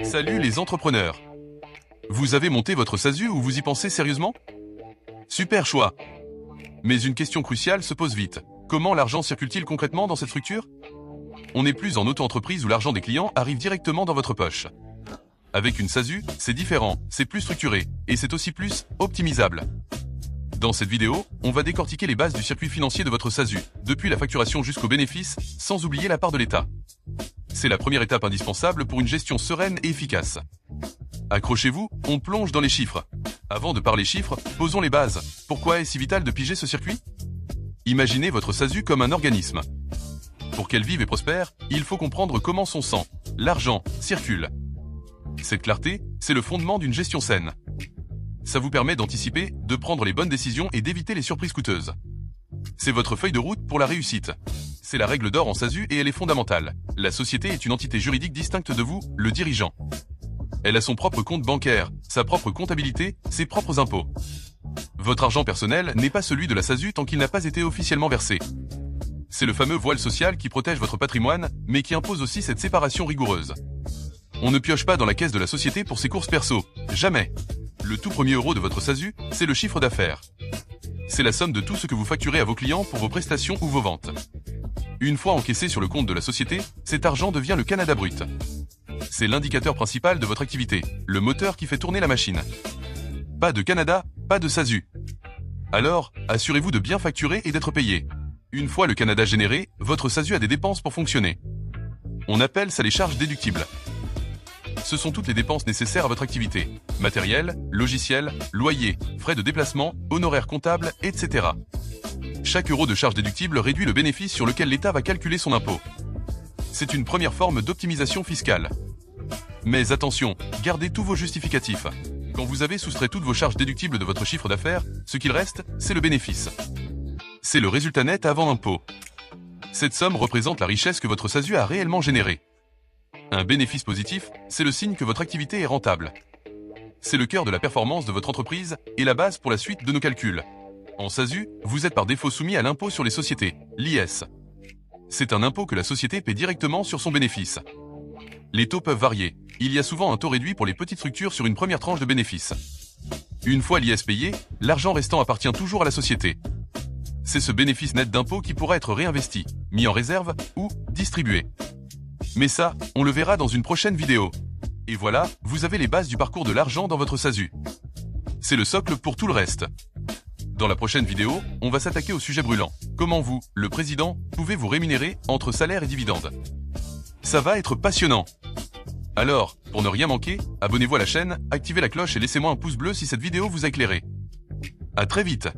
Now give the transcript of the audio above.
Salut les entrepreneurs! Vous avez monté votre SASU ou vous y pensez sérieusement? Super choix! Mais une question cruciale se pose vite. Comment l'argent circule-t-il concrètement dans cette structure? On n'est plus en auto-entreprise où l'argent des clients arrive directement dans votre poche. Avec une SASU, c'est différent, c'est plus structuré, et c'est aussi plus optimisable. Dans cette vidéo, on va décortiquer les bases du circuit financier de votre SASU, depuis la facturation jusqu'aux bénéfices, sans oublier la part de l'État. C'est la première étape indispensable pour une gestion sereine et efficace. Accrochez-vous, on plonge dans les chiffres. Avant de parler chiffres, posons les bases. Pourquoi est-ce si vital de piger ce circuit? Imaginez votre SASU comme un organisme. Pour qu'elle vive et prospère, il faut comprendre comment son sang, l'argent, circule. Cette clarté, c'est le fondement d'une gestion saine. Ça vous permet d'anticiper, de prendre les bonnes décisions et d'éviter les surprises coûteuses. C'est votre feuille de route pour la réussite. C'est la règle d'or en SASU et elle est fondamentale. La société est une entité juridique distincte de vous, le dirigeant. Elle a son propre compte bancaire, sa propre comptabilité, ses propres impôts. Votre argent personnel n'est pas celui de la SASU tant qu'il n'a pas été officiellement versé. C'est le fameux voile social qui protège votre patrimoine, mais qui impose aussi cette séparation rigoureuse. On ne pioche pas dans la caisse de la société pour ses courses perso, jamais. Le tout premier euro de votre SASU, c'est le chiffre d'affaires. C'est la somme de tout ce que vous facturez à vos clients pour vos prestations ou vos ventes. Une fois encaissé sur le compte de la société, cet argent devient le Canada brut. C'est l'indicateur principal de votre activité, le moteur qui fait tourner la machine. Pas de Canada, pas de SASU. Alors, assurez-vous de bien facturer et d'être payé. Une fois le Canada généré, votre SASU a des dépenses pour fonctionner. On appelle ça les charges déductibles. Ce sont toutes les dépenses nécessaires à votre activité. Matériel, logiciel, loyer, frais de déplacement, honoraires comptables, etc. Chaque euro de charge déductible réduit le bénéfice sur lequel l'État va calculer son impôt. C'est une première forme d'optimisation fiscale. Mais attention, gardez tous vos justificatifs. Quand vous avez soustrait toutes vos charges déductibles de votre chiffre d'affaires, ce qu'il reste, c'est le bénéfice. C'est le résultat net avant impôt. Cette somme représente la richesse que votre SASU a réellement générée. Un bénéfice positif, c'est le signe que votre activité est rentable. C'est le cœur de la performance de votre entreprise et la base pour la suite de nos calculs. En SASU, vous êtes par défaut soumis à l'impôt sur les sociétés, l'IS. C'est un impôt que la société paie directement sur son bénéfice. Les taux peuvent varier. Il y a souvent un taux réduit pour les petites structures sur une première tranche de bénéfice. Une fois l'IS payé, l'argent restant appartient toujours à la société. C'est ce bénéfice net d'impôt qui pourra être réinvesti, mis en réserve ou distribué. Mais ça, on le verra dans une prochaine vidéo. Et voilà, vous avez les bases du parcours de l'argent dans votre SASU. C'est le socle pour tout le reste. Dans la prochaine vidéo, on va s'attaquer au sujet brûlant. Comment vous, le président, pouvez vous rémunérer entre salaire et dividendes? Ça va être passionnant. Alors, pour ne rien manquer, abonnez-vous à la chaîne, activez la cloche et laissez-moi un pouce bleu si cette vidéo vous a éclairé. À très vite.